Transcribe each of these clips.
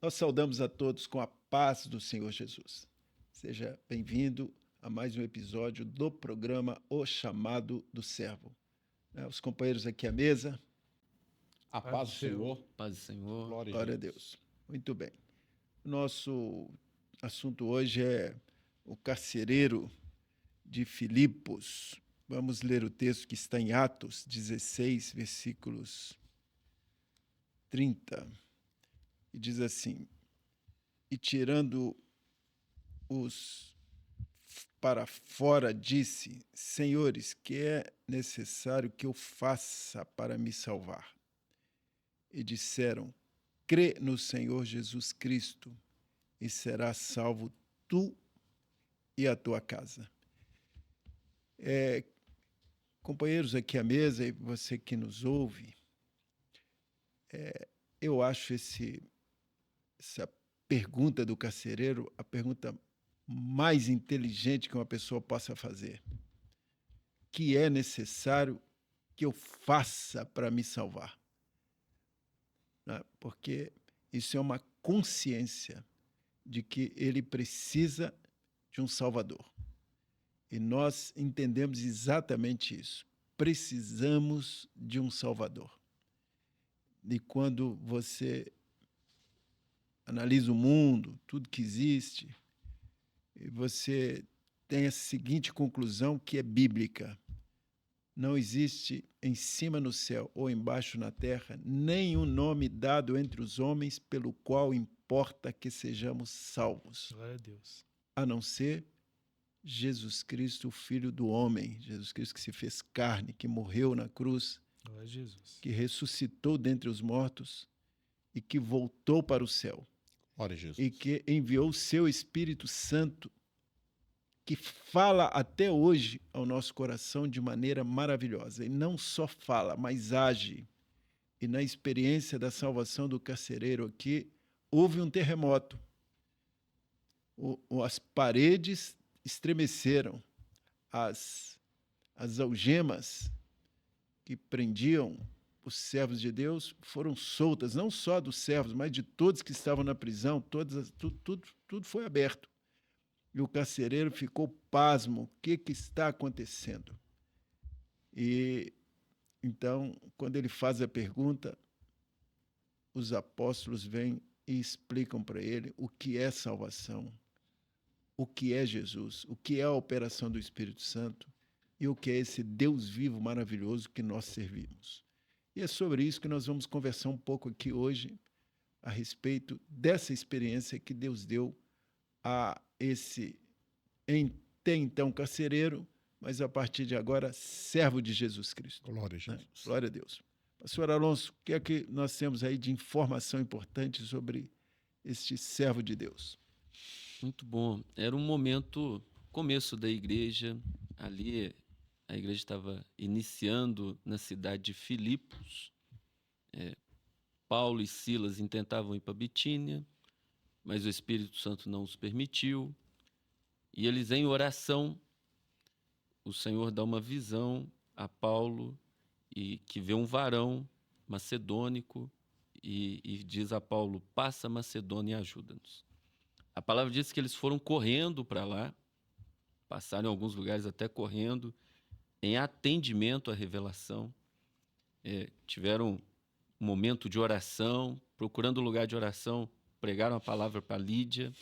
Nós saudamos a todos com a paz do Senhor Jesus. Seja bem-vindo a mais um episódio do programa O Chamado do Servo. Os companheiros aqui à mesa, A paz do Senhor. Paz do Senhor. glória a Deus. Muito bem. Nosso assunto hoje é o carcereiro de Filipos. Vamos ler o texto que está em Atos 16, versículos 30. E diz assim: e tirando-os para fora, disse: Senhores, que é necessário que eu faça para me salvar? E disseram: crê no Senhor Jesus Cristo e serás salvo tu e a tua casa. Companheiros aqui à mesa e você que nos ouve, eu acho essa pergunta do carcereiro a pergunta mais inteligente que uma pessoa possa fazer. Que é necessário que eu faça para me salvar? Porque isso é uma consciência de que ele precisa de um Salvador. E nós entendemos exatamente isso. Precisamos de um Salvador. E quando você analisa o mundo, tudo que existe, você tem a seguinte conclusão que é bíblica: não existe em cima no céu ou embaixo na terra nenhum nome dado entre os homens pelo qual importa que sejamos salvos. Glória a Deus. A não ser Jesus Cristo, o Filho do homem, Jesus Cristo que se fez carne, que morreu na cruz, Glória a Jesus. que ressuscitou dentre os mortos e que voltou para o céu. Glória a Jesus. E que enviou o seu Espírito Santo, que fala até hoje ao nosso coração de maneira maravilhosa. E não só fala, mas age. E na experiência da salvação do carcereiro aqui, houve um terremoto. As paredes estremeceram, as algemas que prendiam os servos de Deus foram soltas, não só dos servos, mas de todos que estavam na prisão, tudo foi aberto. E o carcereiro ficou pasmo, o que está acontecendo? E então, quando ele faz a pergunta, os apóstolos vêm e explicam para ele o que é salvação, o que é Jesus, o que é a operação do Espírito Santo e o que é esse Deus vivo maravilhoso que nós servimos. E é sobre isso que nós vamos conversar um pouco aqui hoje, a respeito dessa experiência que Deus deu a esse até então carcereiro, mas a partir de agora servo de Jesus Cristo. Glória a Jesus. Glória a Deus. Pastor Alonso, o que é que nós temos aí de informação importante sobre este servo de Deus? Muito bom. Era um momento, começo da igreja, ali a igreja estava iniciando na cidade de Filipos. Paulo e Silas intentavam ir para Bitínia, mas o Espírito Santo não os permitiu. E eles, em oração, o Senhor dá uma visão a Paulo, e que vê um varão macedônico e diz a Paulo: passa a Macedônia e ajuda-nos. A palavra diz que eles foram correndo para lá, passaram em alguns lugares até correndo, em atendimento à revelação. Tiveram um momento de oração, procurando lugar de oração, pregaram a palavra para Lídia.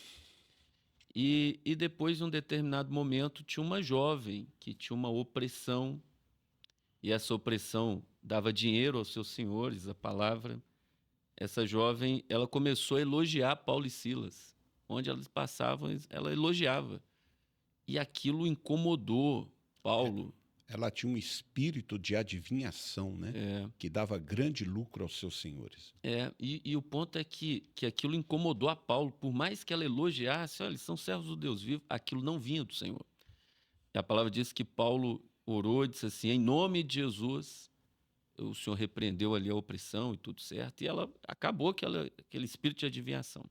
E depois, em um determinado momento, tinha uma jovem que tinha uma opressão, e essa opressão dava dinheiro aos seus senhores, a palavra. Essa jovem, ela começou a elogiar Paulo e Silas. Onde elas passavam, ela elogiava. E aquilo incomodou Paulo. Ela tinha um espírito de adivinhação, né? Que dava grande lucro aos seus senhores. E o ponto é que aquilo incomodou a Paulo. Por mais que ela elogiasse, olha, eles são servos do Deus vivo, aquilo não vinha do Senhor. E a palavra diz que Paulo orou e disse assim: em nome de Jesus, o Senhor repreendeu ali a opressão e tudo certo. E ela acabou aquele espírito de adivinhação.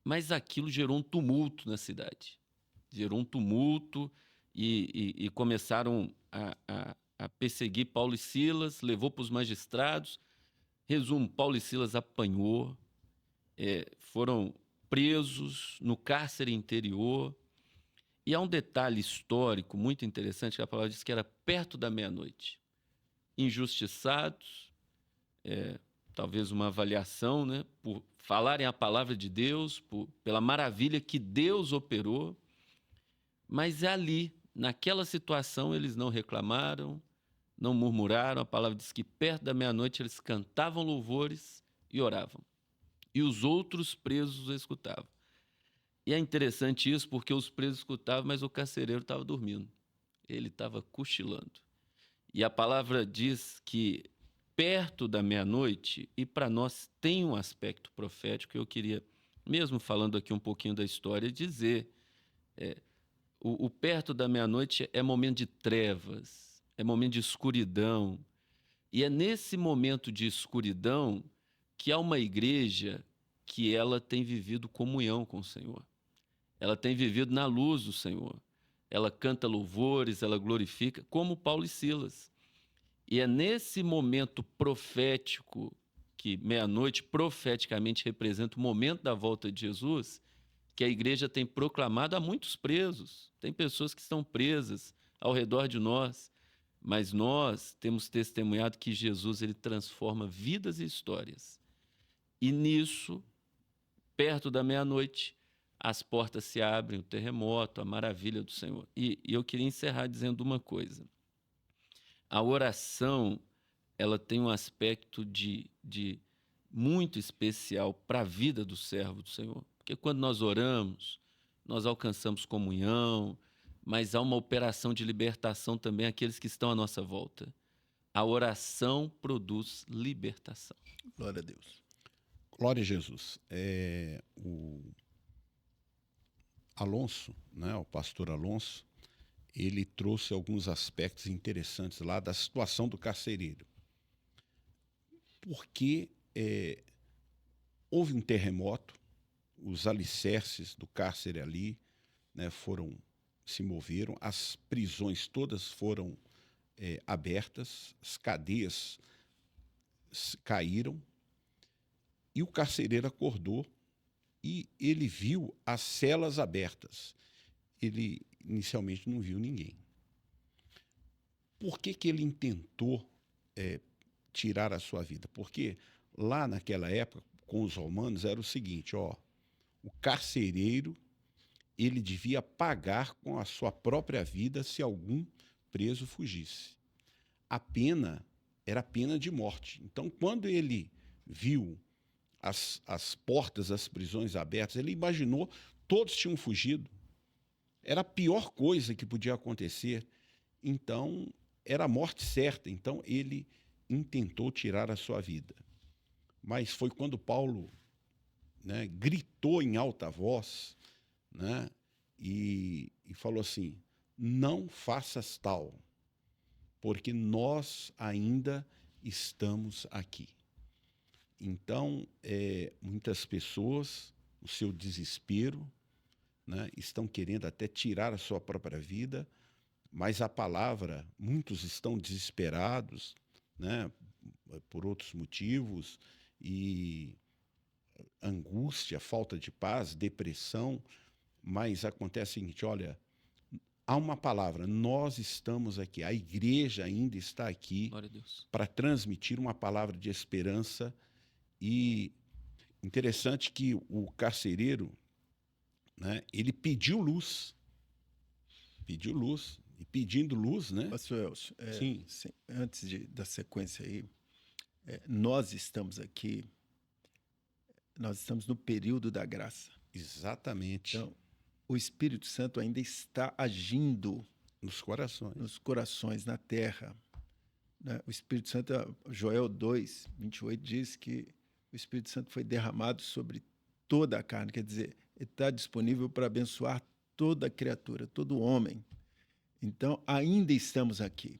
Mas aquilo gerou um tumulto na cidade. Gerou um tumulto e começaram a perseguir Paulo e Silas, levou para os magistrados. Resumo: Paulo e Silas apanhou, foram presos no cárcere interior. E há um detalhe histórico muito interessante, que a palavra diz que era perto da meia-noite. Injustiçados, talvez uma avaliação, né, por falarem a palavra de Deus, pela maravilha que Deus operou, mas ali, naquela situação, eles não reclamaram, não murmuraram. A palavra diz que perto da meia-noite eles cantavam louvores e oravam. E os outros presos os escutavam. E é interessante isso porque os presos escutavam, mas o carcereiro estava dormindo. Ele estava cochilando. E a palavra diz que perto da meia-noite, e para nós tem um aspecto profético, eu queria, mesmo falando aqui um pouquinho da história, dizer, o perto da meia-noite é momento de trevas, é momento de escuridão, e é nesse momento de escuridão que há uma igreja que ela tem vivido comunhão com o Senhor, ela tem vivido na luz do Senhor, ela canta louvores, ela glorifica, como Paulo e Silas. E é nesse momento profético, que meia-noite profeticamente representa o momento da volta de Jesus, que a igreja tem proclamado a muitos presos. Tem pessoas que estão presas ao redor de nós, mas nós temos testemunhado que Jesus ele transforma vidas e histórias. E nisso, perto da meia-noite, as portas se abrem, o terremoto, a maravilha do Senhor. E eu queria encerrar dizendo uma coisa. A oração, ela tem um aspecto de muito especial para a vida do servo do Senhor. Porque quando nós oramos, nós alcançamos comunhão, mas há uma operação de libertação também àqueles que estão à nossa volta. A oração produz libertação. Glória a Deus. Glória a Jesus. O Alonso, né, o pastor Alonso, ele trouxe alguns aspectos interessantes lá da situação do carcereiro. Porque houve um terremoto, os alicerces do cárcere ali, né, se moveram, as prisões todas foram abertas, as cadeias caíram, e o carcereiro acordou e ele viu as celas abertas. Ele inicialmente não viu ninguém. Por que ele intentou tirar a sua vida? Porque lá naquela época, com os romanos, era o seguinte, o carcereiro ele devia pagar com a sua própria vida se algum preso fugisse. A pena era a pena de morte. Então, quando ele viu as portas das prisões abertas, ele imaginou, todos tinham fugido. Era a pior coisa que podia acontecer. Então, era a morte certa. Então, ele intentou tirar a sua vida. Mas foi quando Paulo, né, gritou em alta voz, né, e falou assim, não faças tal, porque nós ainda estamos aqui. Então, muitas pessoas, no seu desespero, né, estão querendo até tirar a sua própria vida, mas a palavra, muitos estão desesperados, né, por outros motivos, e angústia, falta de paz, depressão, mas acontece o seguinte, olha, há uma palavra, nós estamos aqui, a igreja ainda está aqui para transmitir uma palavra de esperança. E interessante que o carcereiro, né, ele pediu luz, e pedindo luz, né? Pastor Elcio, sim. Antes da sequência aí, nós estamos aqui, nós estamos no período da graça. Exatamente. Então, o Espírito Santo ainda está agindo nos corações, na terra. Né? O Espírito Santo, Joel 2, 28, diz que o Espírito Santo foi derramado sobre toda a carne, quer dizer, ele está disponível para abençoar toda a criatura, todo homem. Então, ainda estamos aqui.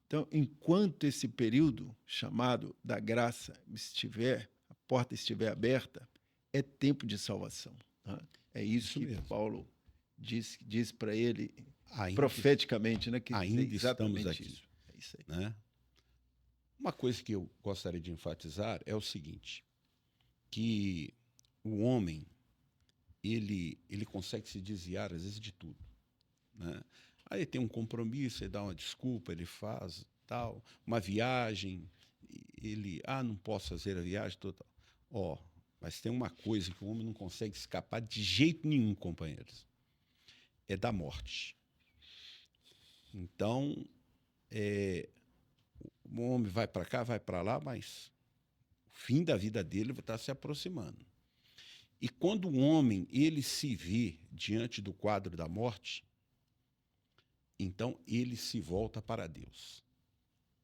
Então, enquanto esse período chamado da graça estiver, a porta estiver aberta, é tempo de salvação. Né? É isso que mesmo. Paulo diz para ele ainda profeticamente, né? Que ainda estamos aqui. Isso. É isso aí. Né? Uma coisa que eu gostaria de enfatizar é o seguinte, que o homem, ele consegue se desviar, às vezes, de tudo, né? Aí tem um compromisso, ele dá uma desculpa, ele faz tal, uma viagem, ele, não posso fazer a viagem toda. Mas tem uma coisa que o homem não consegue escapar de jeito nenhum, companheiros, é da morte. Então, o homem vai para cá, vai para lá, mas o fim da vida dele está se aproximando. E quando o homem ele se vê diante do quadro da morte, então ele se volta para Deus.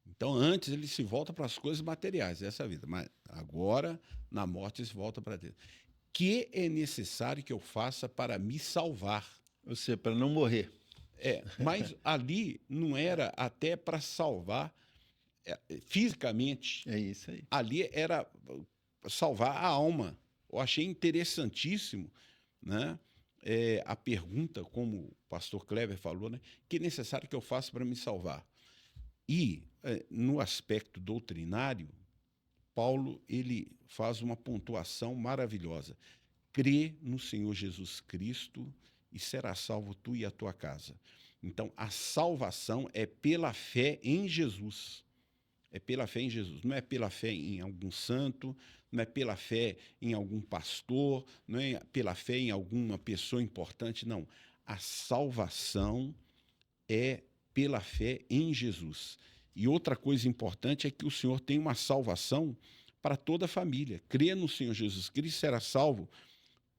Então antes ele se volta para as coisas materiais, essa é a vida, mas agora na morte ele se volta para Deus. Que é necessário que eu faça para me salvar? Ou seja, para não morrer. Mas ali não era até para salvar fisicamente. É isso aí. Ali era salvar a alma. Eu achei interessantíssimo, né? A pergunta, como o pastor Kleber falou, né? Que é necessário que eu faça para me salvar? E, no aspecto doutrinário, Paulo ele faz uma pontuação maravilhosa. Crê no Senhor Jesus Cristo e será salvo tu e a tua casa. Então, a salvação é pela fé em Jesus. É pela fé em Jesus. Não é pela fé em algum santo, não é pela fé em algum pastor, não é pela fé em alguma pessoa importante, não. A salvação é pela fé em Jesus. E outra coisa importante é que o Senhor tem uma salvação para toda a família. Crê no Senhor Jesus Cristo, será salvo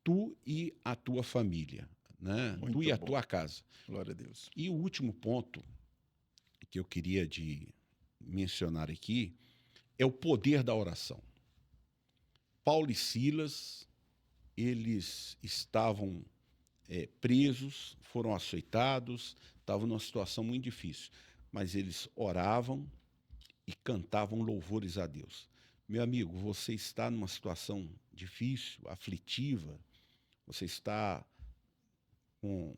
tu e a tua família, né? Tu e a tua casa. Glória a Deus. E o último ponto que eu queria mencionar aqui é o poder da oração. Paulo e Silas, eles estavam presos, foram açoitados, estavam numa situação muito difícil, mas eles oravam e cantavam louvores a Deus. Meu amigo, você está numa situação difícil, aflitiva, você está com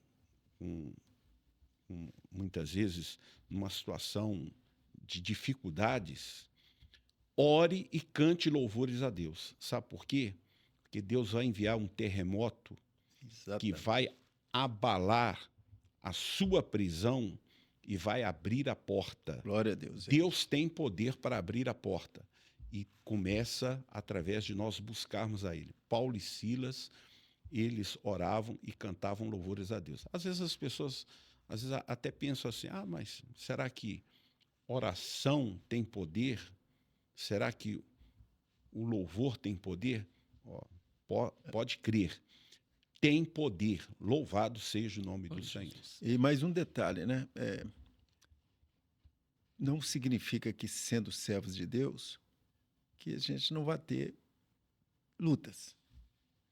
muitas vezes numa situação de dificuldades, ore e cante louvores a Deus. Sabe por quê? Porque Deus vai enviar um terremoto que vai abalar a sua prisão e vai abrir a porta. Glória a Deus. Deus tem poder para abrir a porta. E começa através de nós buscarmos a Ele. Paulo e Silas, eles oravam e cantavam louvores a Deus. Às vezes as pessoas até pensam assim, mas será que oração tem poder? Será que o louvor tem poder? Pode crer. Tem poder. Louvado seja o nome do Senhor. E mais um detalhe, né? Não significa que, sendo servos de Deus, que a gente não vai ter lutas.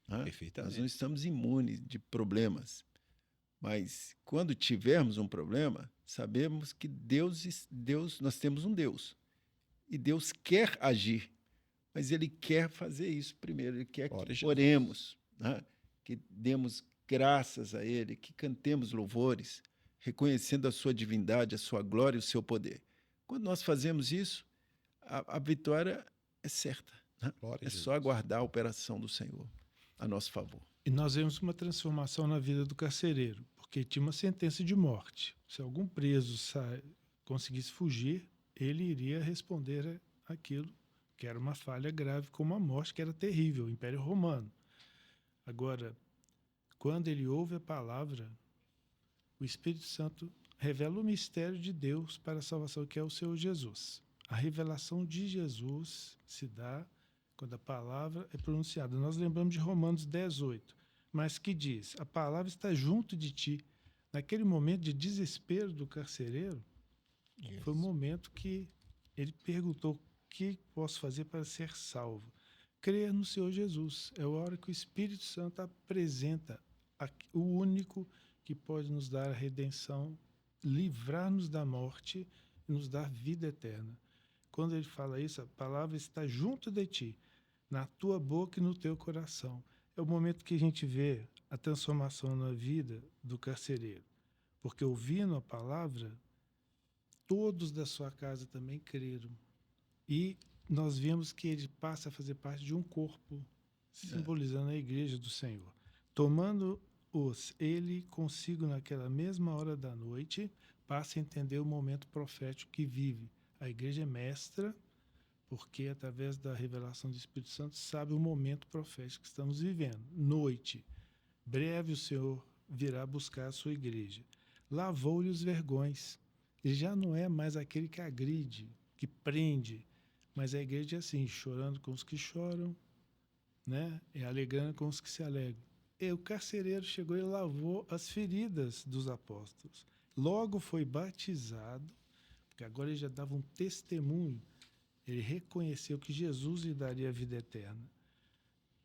Né? Perfeitamente. Nós não estamos imunes de problemas. Mas quando tivermos um problema, sabemos que nós temos um Deus. E Deus quer agir, mas Ele quer fazer isso primeiro. Ele quer que oremos, né? Que demos graças a Ele, que cantemos louvores, reconhecendo a sua divindade, a sua glória e o seu poder. Quando nós fazemos isso, a vitória é certa. Né? É só aguardar a operação do Senhor a nosso favor. E nós vemos uma transformação na vida do carcereiro, porque tinha uma sentença de morte. Se algum preso conseguisse fugir, ele iria responder aquilo, que era uma falha grave, como a morte, que era terrível, o Império Romano. Agora, quando ele ouve a palavra, o Espírito Santo revela o mistério de Deus para a salvação, que é o Senhor Jesus. A revelação de Jesus se dá quando a palavra é pronunciada. Nós lembramos de Romanos 10:8, mas que diz, a palavra está junto de ti. Naquele momento de desespero do carcereiro, foi o momento que ele perguntou, o que posso fazer para ser salvo? Crer no Senhor Jesus. É a hora que o Espírito Santo apresenta o único que pode nos dar a redenção, livrar-nos da morte e nos dar vida eterna. Quando ele fala isso, a palavra está junto de ti, na tua boca e no teu coração. É o momento que a gente vê a transformação na vida do carcereiro. Porque ouvindo a palavra, todos da sua casa também creram. E nós vemos que ele passa a fazer parte de um corpo. simbolizando a igreja do Senhor. Tomando-os ele consigo naquela mesma hora da noite, passa a entender o momento profético que vive. A igreja é mestra, porque através da revelação do Espírito Santo sabe o momento profético que estamos vivendo. Noite, breve o Senhor virá buscar a sua igreja. Lavou-lhe os vergões. Ele já não é mais aquele que agride, que prende, mas a igreja é assim, chorando com os que choram, né? E alegrando com os que se alegram. E o carcereiro chegou e lavou as feridas dos apóstolos. Logo foi batizado, porque agora ele já dava um testemunho. Ele reconheceu que Jesus lhe daria a vida eterna.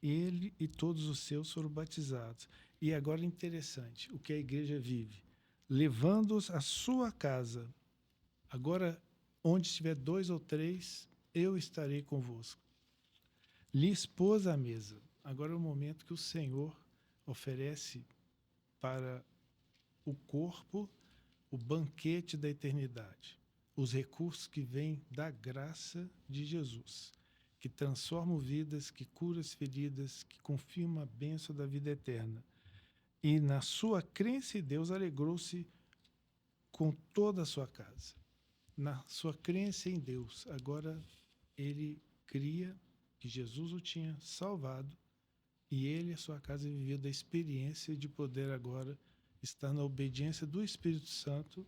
Ele e todos os seus foram batizados. E agora é interessante o que a igreja vive. Levando-os à sua casa. Agora, onde estiver 2 ou 3, eu estarei convosco. Lhe expôs a mesa. Agora é o momento que o Senhor oferece para o corpo o banquete da eternidade. Os recursos que vêm da graça de Jesus, que transformam vidas, que cura as feridas, que confirma a bênção da vida eterna. E na sua crença em Deus alegrou-se com toda a sua casa. Na sua crença em Deus, agora ele cria que Jesus o tinha salvado e ele e a sua casa viviam da experiência de poder agora estar na obediência do Espírito Santo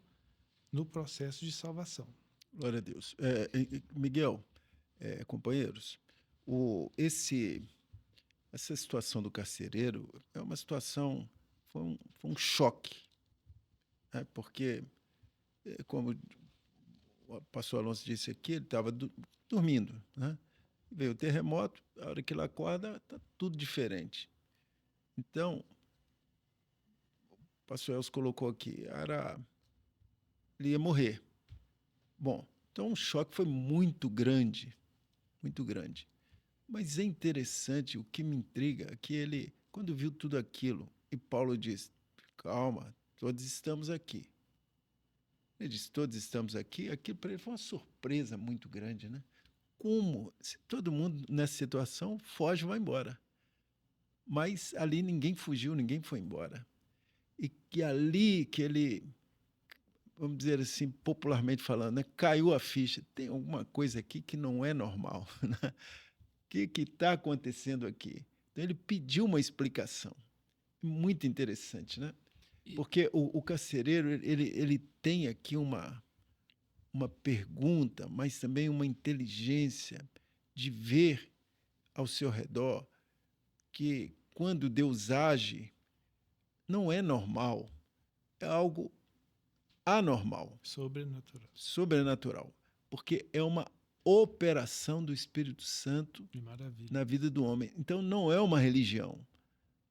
no processo de salvação. Glória a Deus. Miguel, companheiros, essa situação do carcereiro é uma situação, foi um choque, né? Porque, como o pastor Alonso disse aqui, ele estava dormindo, né? Veio o terremoto, a hora que ele acorda, está tudo diferente. Então, o pastor Elcio colocou aqui, ele ia morrer. Bom, então o choque foi muito grande, muito grande. Mas é interessante, o que me intriga é que ele, quando viu tudo aquilo, e Paulo disse, calma, todos estamos aqui. Ele disse, todos estamos aqui, aquilo para ele foi uma surpresa muito grande, né? Como se todo mundo nessa situação foge e vai embora. Mas ali ninguém fugiu, ninguém foi embora. E que ali que ele, vamos dizer assim, popularmente falando, né, caiu a ficha. Tem alguma coisa aqui que não é normal. Né? O que está acontecendo aqui? Então ele pediu uma explicação. Muito interessante, né? Porque o carcereiro, ele tem aqui uma pergunta, mas também uma inteligência de ver ao seu redor que quando Deus age, não é normal, é algo anormal. Sobrenatural. Porque é uma operação do Espírito Santo na vida do homem. Então não é uma religião,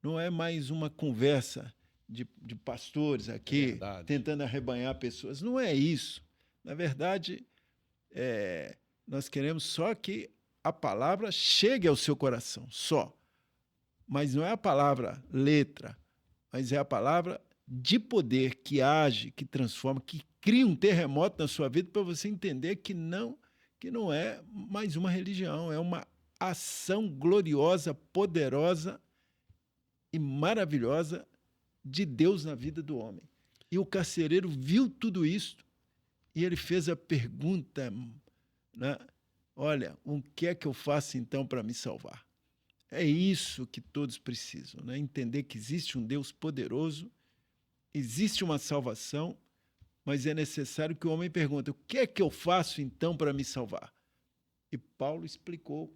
não é mais uma conversa de pastores aqui tentando arrebanhar pessoas. Não é isso. Na verdade, nós queremos só que a palavra chegue ao seu coração, só. Mas não é a palavra letra, mas é a palavra de poder que age, que transforma, que cria um terremoto na sua vida para você entender que não é mais uma religião, é uma ação gloriosa, poderosa e maravilhosa de Deus na vida do homem. E o carcereiro viu tudo isso e ele fez a pergunta, né? Olha, o que é que eu faço então para me salvar? É isso que todos precisam, né? Entender que existe um Deus poderoso, existe uma salvação, mas é necessário que o homem pergunte, o que é que eu faço então para me salvar? E Paulo explicou,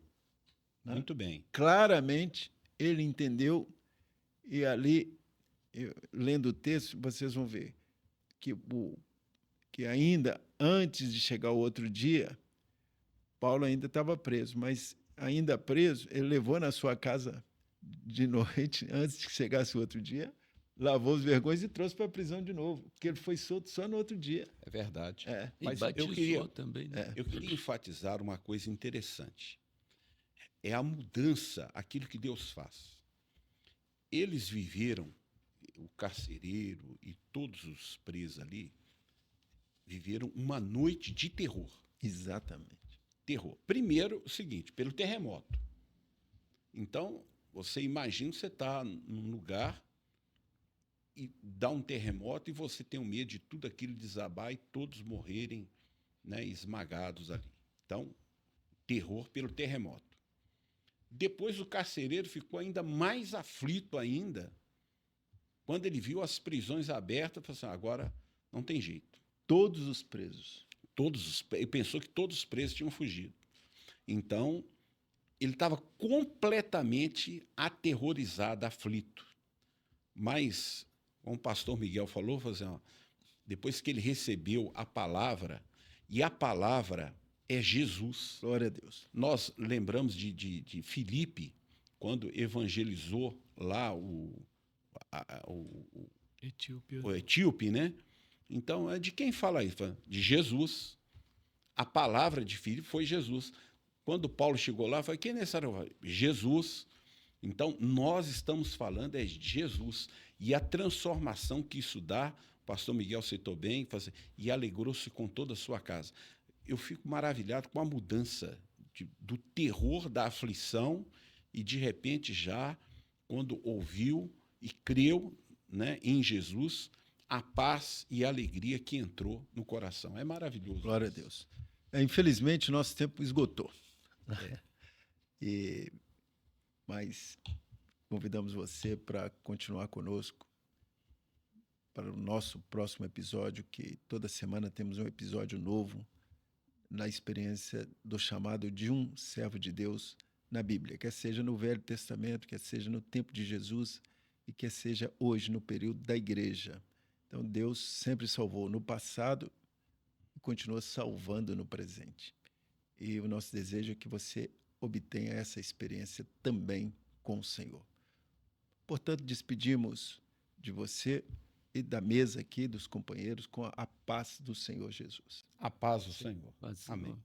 né? Muito bem. Claramente, ele entendeu, e ali, lendo o texto, vocês vão ver que ainda antes de chegar o outro dia, Paulo ainda estava preso, mas ainda preso, ele levou na sua casa de noite, antes de que chegasse o outro dia, lavou os vergões e trouxe para a prisão de novo, porque ele foi solto só no outro dia. É verdade. Mas eu queria também, né? Eu queria enfatizar uma coisa interessante. É a mudança, aquilo que Deus faz. Eles viveram, o carcereiro e todos os presos ali, viveram uma noite de terror. Exatamente. Terror. Primeiro, o seguinte, pelo terremoto. Então, Você imagina que você está num lugar e dá um terremoto e você tem o medo de tudo aquilo desabar e todos morrerem, né, esmagados ali. Então, terror pelo terremoto. Depois o carcereiro ficou ainda mais aflito ainda quando ele viu as prisões abertas, falou assim, agora não tem jeito. Todos os presos. Ele pensou que todos os presos tinham fugido. Então, ele estava completamente aterrorizado, aflito. Mas, como o pastor Miguel falou, assim, depois que ele recebeu a palavra, e a palavra é Jesus. Glória a Deus. Nós lembramos de Filipe, quando evangelizou lá o etíope, né? Então, é de quem fala isso? De Jesus. A palavra de Filipe foi Jesus. Quando Paulo chegou lá, falou, quem é necessário? Jesus. Então, nós estamos falando é de Jesus. E a transformação que isso dá, o pastor Miguel citou bem, e alegrou-se com toda a sua casa. Eu fico maravilhado com a mudança do terror, da aflição, e de repente já, quando ouviu e creu, né, em Jesus, a paz e a alegria que entrou no coração. É maravilhoso. Glória a Deus. Infelizmente, nosso tempo esgotou. Mas convidamos você para continuar conosco para o nosso próximo episódio, que toda semana temos um episódio novo na experiência do chamado de um servo de Deus na Bíblia, quer seja no Velho Testamento, quer seja no tempo de Jesus e quer seja hoje no período da igreja. Então, Deus sempre salvou no passado e continua salvando no presente. E o nosso desejo é que você obtenha essa experiência também com o Senhor. Portanto, despedimos de você e da mesa aqui, dos companheiros, com a paz do Senhor Jesus. A paz do Senhor. Paz do Senhor. Amém.